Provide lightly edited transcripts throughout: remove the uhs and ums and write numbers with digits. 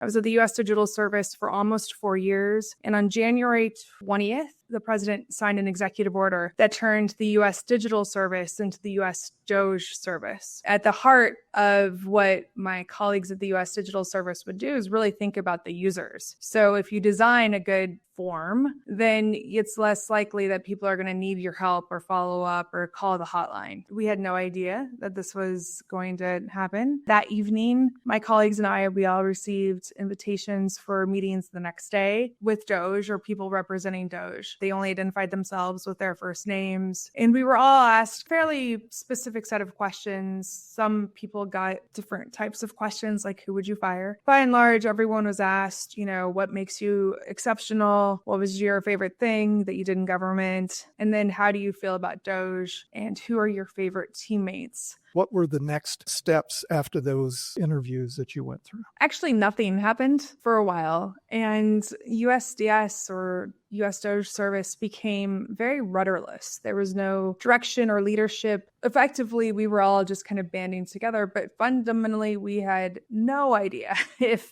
I was at the U.S. Digital Service for almost 4 years. And on January 20th, the president signed an executive order that turned the U.S. Digital Service into the U.S. DOGE service. At the heart of what my colleagues at the U.S. Digital Service would do is really think about the users. So if you design a good form, then it's less likely that people are going to need your help or follow up or call the hotline. We had no idea that this was going to happen. That evening, my colleagues and we all received invitations for meetings the next day with DOGE or people representing DOGE. They only identified themselves with their first names. And we were all asked fairly specific set of questions. Some people got different types of questions, like who would you fire? By and large, everyone was asked, what makes you exceptional? What was your favorite thing that you did in government? And then how do you feel about DOGE? And who are your favorite teammates? What were the next steps after those interviews that you went through? Actually, nothing happened for a while. And USDS or US DOGE service became very rudderless. There was no direction or leadership. Effectively, we were all just kind of banding together, but fundamentally, we had no idea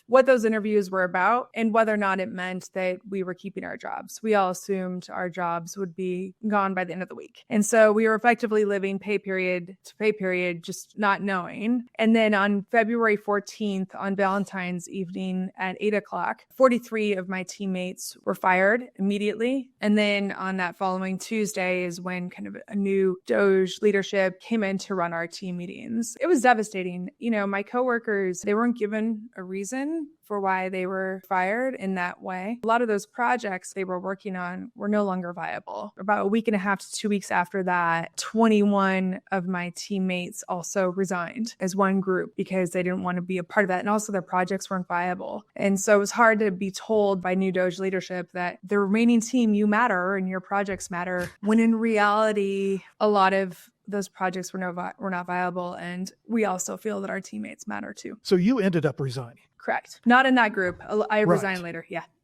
what those interviews were about and whether or not it meant that we were keeping our jobs. We all assumed our jobs would be gone by the end of the week. And so we were effectively living pay period to pay period, just not knowing. And then on February 14th, on Valentine's evening at 8 o'clock, 43 of my teammates were fired immediately. And then on that following Tuesday is when kind of a new DOGE leadership came in to run our team meetings. It was devastating. My coworkers, they weren't given a reason for why they were fired in that way. A lot of those projects they were working on were no longer viable. About a week and a half to 2 weeks after that, 21 of my teammates also resigned as one group because they didn't want to be a part of that. And also their projects weren't viable. And so it was hard to be told by new DOGE leadership that the remaining team, you matter and your projects matter, when in reality, a lot of those projects were not viable. And we also feel that our teammates matter too. So you ended up resigning. Correct. Not in that group. I resigned later. Yeah.